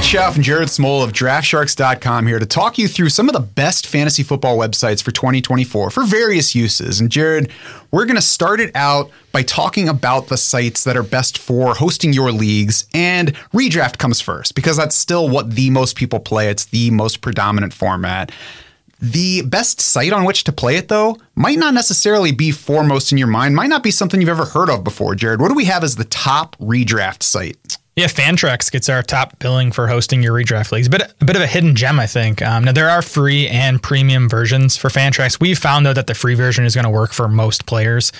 Schauf and Jared Smol of DraftSharks.com here to talk you through some of the best fantasy football websites for 2024 for various uses. And Jared, we're going to start it out by talking about the sites that are best for hosting your leagues, and redraft comes first because that's still what the most people play. It's the most predominant format. The best site on which to play it, though, might not necessarily be foremost in your mind, might not be something you've ever heard of before. Jared, what do we have as the top redraft site? Yeah, Fantrax gets our top billing for hosting your redraft leagues. A bit of a hidden gem, I think. Now, there are free and premium versions for Fantrax. We've found, though, that the free version is going to work for most players.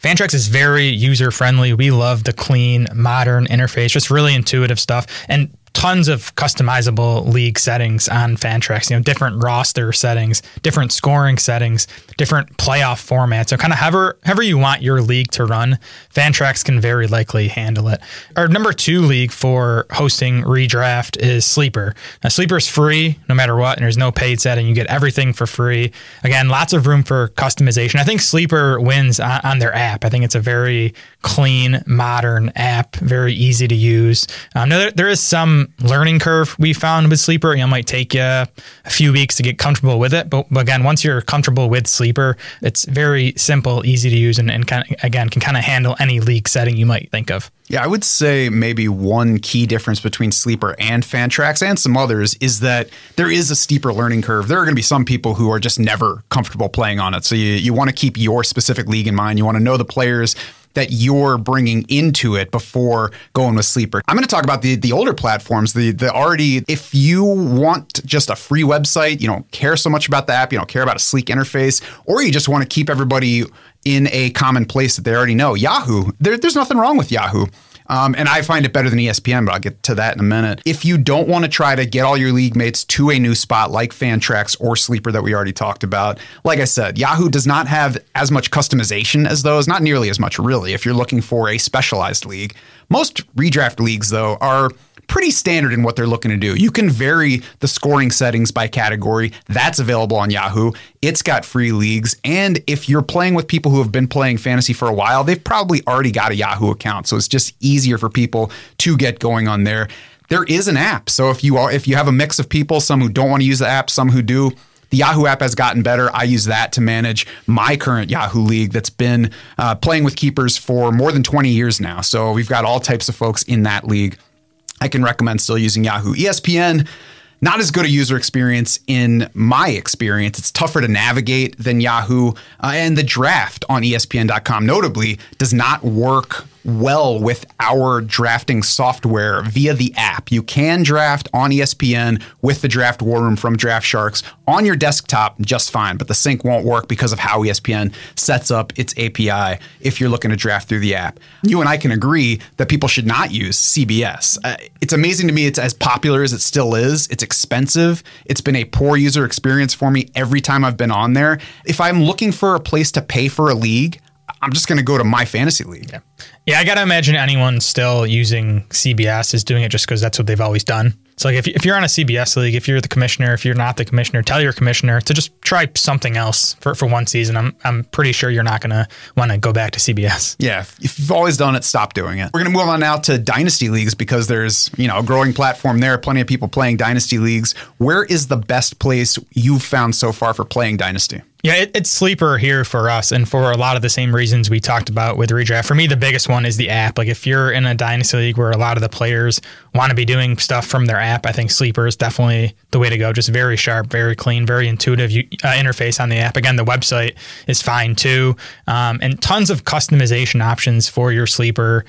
Fantrax is very user-friendly. We love the clean, modern interface, just really intuitive stuff. And tons of customizable league settings on Fantrax, different roster settings, different scoring settings, different playoff formats. So kind of however you want your league to run, Fantrax can very likely handle it. Our number 2 league for hosting redraft is Sleeper. Now, Sleeper is free no matter what, and there's no paid setting. You get everything for free. Again, lots of room for customization. I think Sleeper wins on their app. I think it's a very clean, modern app, very easy to use. Now, there is some learning curve we found with Sleeper. It might take you a few weeks to get comfortable with it. But again, once you're comfortable with Sleeper, it's very simple, easy to use, and can kind of handle any league setting you might think of. Yeah, I would say maybe one key difference between Sleeper and Fantrax and some others is that there is a steeper learning curve. There are going to be some people who are just never comfortable playing on it. So you want to keep your specific league in mind. You want to know the players that you're bringing into it before going with Sleeper. I'm going to talk about the older platforms, the already, if you want just a free website, you don't care so much about the app, you don't care about a sleek interface, or you just want to keep everybody in a common place that they already know. Yahoo, there's nothing wrong with Yahoo. And I find it better than ESPN, but I'll get to that in a minute. If you don't want to try to get all your league mates to a new spot like Fantrax or Sleeper that we already talked about, like I said, Yahoo does not have as much customization as those, not nearly as much really, if you're looking for a specialized league. Most redraft leagues, though, are pretty standard in what they're looking to do. You can vary the scoring settings by category. That's available on Yahoo. It's got free leagues. And if you're playing with people who have been playing fantasy for a while, they've probably already got a Yahoo account. So it's just easier for people to get going on there. There is an app. So if you have a mix of people, some who don't want to use the app, some who do, the Yahoo app has gotten better. I use that to manage my current Yahoo league that's been playing with keepers for more than 20 years now. So we've got all types of folks in that league. I can recommend still using Yahoo. ESPN, not as good a user experience in my experience. It's tougher to navigate than Yahoo. And the draft on ESPN.com notably does not work well with our drafting software via the app. You can draft on ESPN with the draft war room from Draft Sharks on your desktop just fine, but the sync won't work because of how ESPN sets up its API if you're looking to draft through the app. You and I can agree that people should not use CBS. It's amazing to me it's as popular as it still is. It's expensive. It's been a poor user experience for me every time I've been on there. If I'm looking for a place to pay for a league, I'm just going to go to my fantasy league. Yeah, I got to imagine anyone still using CBS is doing it just because that's what they've always done. So like if you're on a CBS league, if you're the commissioner, if you're not the commissioner, tell your commissioner to just try something else for one season. I'm pretty sure you're not going to want to go back to CBS. Yeah, if you've always done it, stop doing it. We're going to move on now to dynasty leagues because there's, a growing platform there, plenty of people playing dynasty leagues. Where is the best place you've found so far for playing dynasty? Yeah, it's Sleeper here for us, and for a lot of the same reasons we talked about with redraft. For me, the biggest one is the app. Like if you're in a dynasty league where a lot of the players want to be doing stuff from their app, I think Sleeper is definitely the way to go. Just very sharp, very clean, very intuitive interface on the app. Again, the website is fine too, and tons of customization options for your Sleeper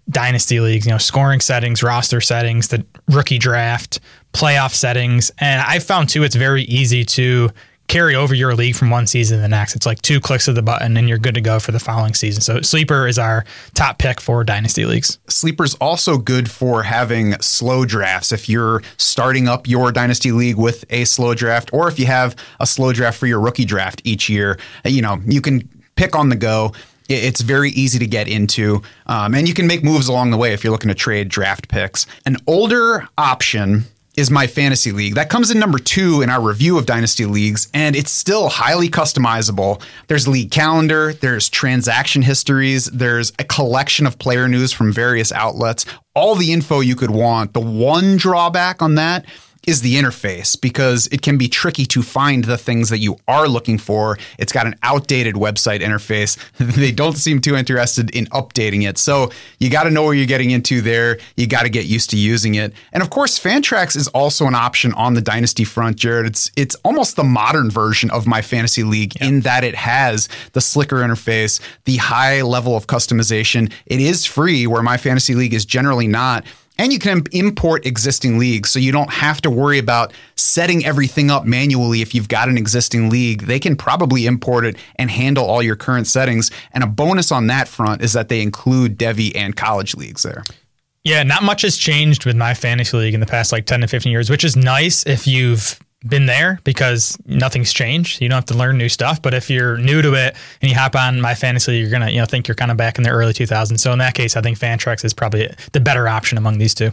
dynasty leagues. Scoring settings, roster settings, the rookie draft, playoff settings, and I found too it's very easy to carry over your league from one season to the next. It's like 2 clicks of the button and you're good to go for the following season. So Sleeper is our top pick for dynasty leagues. Sleeper's also good for having slow drafts. If you're starting up your dynasty league with a slow draft, or if you have a slow draft for your rookie draft each year, you can pick on the go. It's very easy to get into, and you can make moves along the way if you're looking to trade draft picks. An older option is My Fantasy League. That comes in number 2 in our review of Dynasty Leagues, and it's still highly customizable. There's league calendar, there's transaction histories, there's a collection of player news from various outlets, all the info you could want. The one drawback on that is the interface, because it can be tricky to find the things that you are looking for. It's got an outdated website interface. They don't seem too interested in updating it. So you got to know what you're getting into there. You got to get used to using it. And of course, Fantrax is also an option on the Dynasty front, Jared. It's almost the modern version of My Fantasy League in that it has the slicker interface, the high level of customization. It is free, where My Fantasy League is generally not. And you can import existing leagues, so you don't have to worry about setting everything up manually. If you've got an existing league, they can probably import it and handle all your current settings. And a bonus on that front is that they include Devy and college leagues there. Yeah, not much has changed with My Fantasy League in the past 10 to 15 years, which is nice if you've been there, because nothing's changed. You don't have to learn new stuff. But if you're new to it and you hop on My Fantasy, you're going to think you're kind of back in the early 2000s. So in that case, I think Fantrax is probably the better option among these two.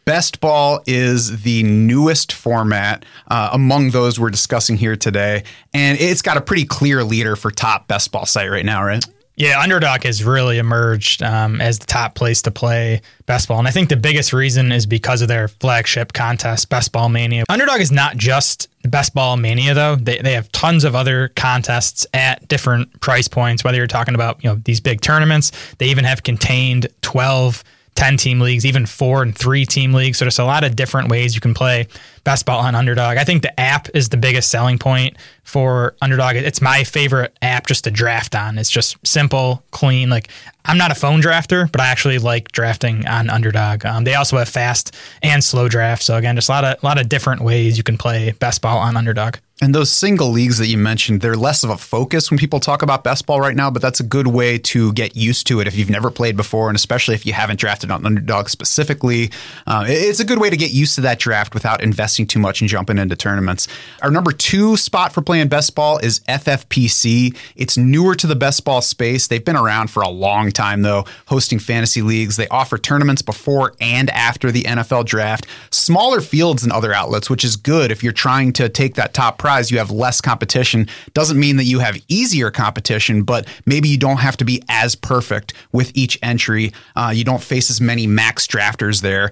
Best Ball is the newest format among those we're discussing here today. And it's got a pretty clear leader for top best ball site right now, right? Yeah, Underdog has really emerged as the top place to play best ball. And I think the biggest reason is because of their flagship contest, Best Ball Mania. Underdog is not just Best Ball Mania, though. They have tons of other contests at different price points, whether you're talking about these big tournaments. They even have contained 12 10-team leagues, even 4 and 3-team leagues. So there's a lot of different ways you can play best ball on Underdog. I think the app is the biggest selling point for Underdog. It's my favorite app just to draft on. It's just simple, clean. I'm not a phone drafter, but I actually like drafting on Underdog. They also have fast and slow draft. So again, just a lot of different ways you can play best ball on Underdog. And those single leagues that you mentioned, they're less of a focus when people talk about best ball right now, but that's a good way to get used to it if you've never played before, and especially if you haven't drafted on Underdog specifically. It's a good way to get used to that draft without investing too much and jumping into tournaments. Our number 2 spot for playing best ball is FFPC. It's newer to the best ball space. They've been around for a long time, though, hosting fantasy leagues. They offer tournaments before and after the NFL draft, smaller fields than other outlets, which is good if you're trying to take that top prize. You have less competition. Doesn't mean that you have easier competition, but maybe you don't have to be as perfect with each entry. You don't face as many max drafters there.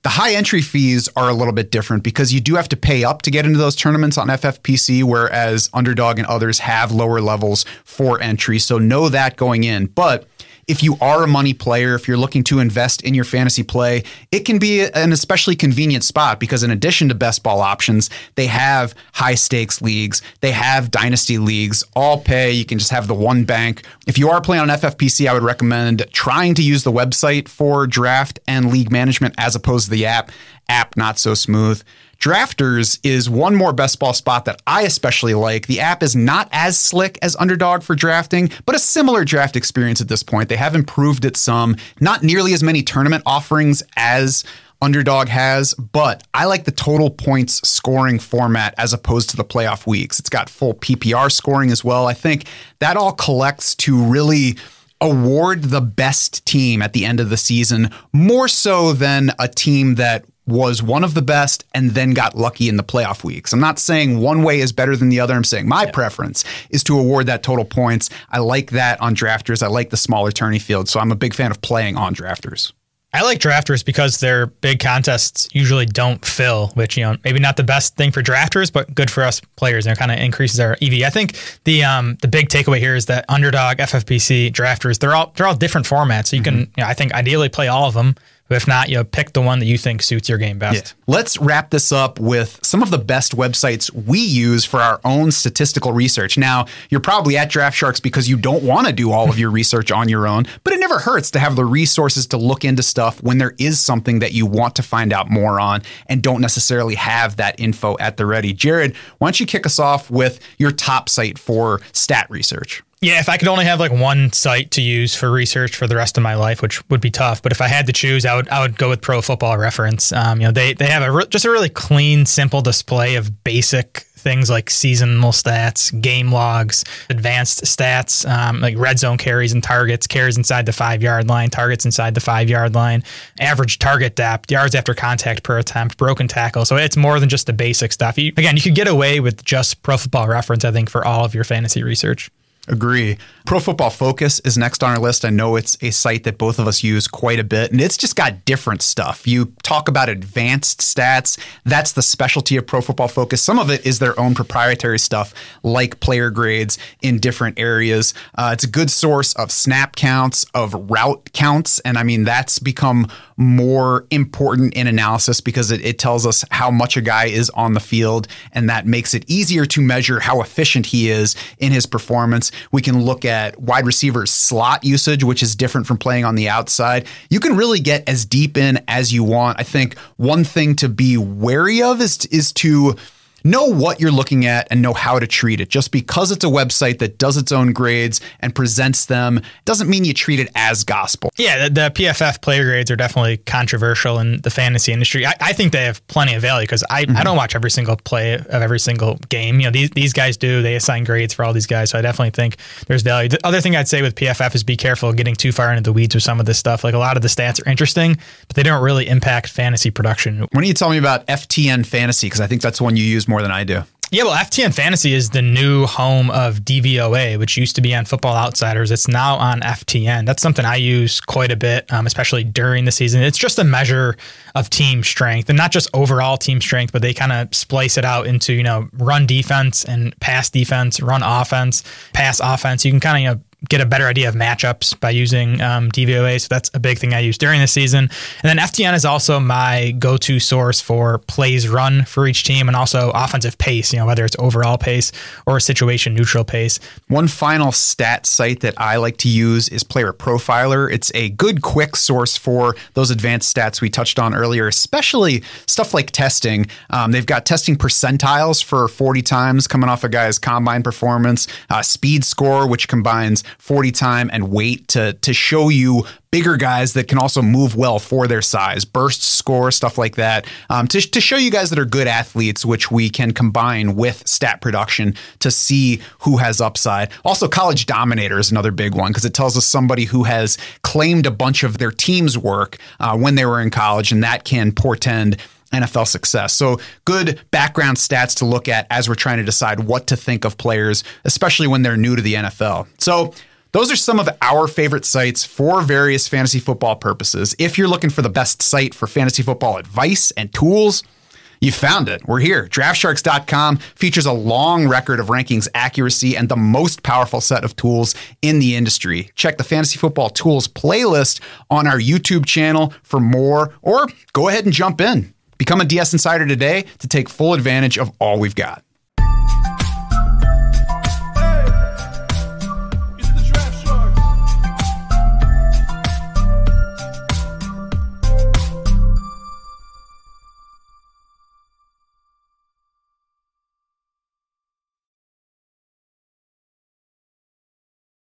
The high entry fees are a little bit different because you do have to pay up to get into those tournaments on FFPC, whereas Underdog and others have lower levels for entry. So know that going in. But if you are a money player, if you're looking to invest in your fantasy play, it can be an especially convenient spot because in addition to best ball options, they have high stakes leagues, they have dynasty leagues, all pay. You can just have the one bank. If you are playing on FFPC, I would recommend trying to use the website for draft and league management as opposed to the app. App not so smooth. Drafters is one more best ball spot that I especially like. The app is not as slick as Underdog for drafting, but a similar draft experience at this point. They have improved it some. Not nearly as many tournament offerings as Underdog has, but I like the total points scoring format as opposed to the playoff weeks. It's got full PPR scoring as well. I think that all collects to really award the best team at the end of the season, more so than a team that was one of the best and then got lucky in the playoff weeks. I'm not saying one way is better than the other. I'm saying my preference is to award that total points. I like that on drafters. I like the smaller tourney field. So I'm a big fan of playing on drafters. I like drafters because their big contests usually don't fill, which, maybe not the best thing for drafters, but good for us players. And it kind of increases our EV. I think the big takeaway here is that Underdog, FFPC, drafters, they're all different formats. So you can, I think, ideally play all of them. But if not, pick the one that you think suits your game best. Yeah. Let's wrap this up with some of the best websites we use for our own statistical research. Now, you're probably at DraftSharks because you don't want to do all of your research on your own, but it never hurts to have the resources to look into stuff when there is something that you want to find out more on and don't necessarily have that info at the ready. Jared, why don't you kick us off with your top site for stat research? Yeah, if I could only have like one site to use for research for the rest of my life, which would be tough, but if I had to choose, I would go with Pro Football Reference. They have just a really clean, simple display of basic things like seasonal stats, game logs, advanced stats, like red zone carries and targets, carries inside the 5-yard line, targets inside the 5-yard line, average target depth, yards after contact per attempt, broken tackle. So it's more than just the basic stuff. You could get away with just Pro Football Reference, I think, for all of your fantasy research. Agree. Pro Football Focus is next on our list. I know it's a site that both of us use quite a bit, and it's just got different stuff. You talk about advanced stats. That's the specialty of Pro Football Focus. Some of it is their own proprietary stuff, like player grades in different areas. It's a good source of snap counts, of route counts, and I mean, that's become more important in analysis because it tells us how much a guy is on the field, and that makes it easier to measure how efficient he is in his performance. We can look at wide receivers slot usage, which is different from playing on the outside. You can really get as deep in as you want. I think one thing to be wary of is to know what you're looking at and know how to treat it. Just because it's a website that does its own grades and presents them doesn't mean you treat it as gospel. Yeah, the PFF player grades are definitely controversial in the fantasy industry. I think they have plenty of value because I don't watch every single play of every single game. These guys do. They assign grades for all these guys, so I definitely think there's value. The other thing I'd say with PFF is be careful of getting too far into the weeds with some of this stuff. Like a lot of the stats are interesting, but they don't really impact fantasy production. Why don't you tell me about FTN Fantasy? Because I think that's one you use more than I do. Yeah, well, FTN Fantasy is the new home of DVOA, which used to be on Football Outsiders. It's now on FTN. That's something I use quite a bit, especially during the season. It's just a measure of team strength, and not just overall team strength, but they kind of splice it out into, run defense and pass defense, run offense, pass offense. You can kind of, get a better idea of matchups by using DVOA. So that's a big thing I use during the season. And then FTN is also my go-to source for plays run for each team and also offensive pace, whether it's overall pace or situation neutral pace. One final stat site that I like to use is Player Profiler. It's a good, quick source for those advanced stats we touched on earlier, especially stuff like testing. They've got testing percentiles for 40 times coming off a guy's combine performance, speed score, which combines 40 time and weight to show you bigger guys that can also move well for their size, burst score, stuff like that, to show you guys that are good athletes, which we can combine with stat production to see who has upside. Also, College Dominator is another big one because it tells us somebody who has claimed a bunch of their team's work when they were in college, and that can portend NFL success. So good background stats to look at as we're trying to decide what to think of players, especially when they're new to the NFL. So those are some of our favorite sites for various fantasy football purposes. If you're looking for the best site for fantasy football advice and tools, you found it. We're here. DraftSharks.com features a long record of rankings accuracy and the most powerful set of tools in the industry. Check the Fantasy Football Tools playlist on our YouTube channel for more, or go ahead and jump in. Become a DS Insider today to take full advantage of all we've got.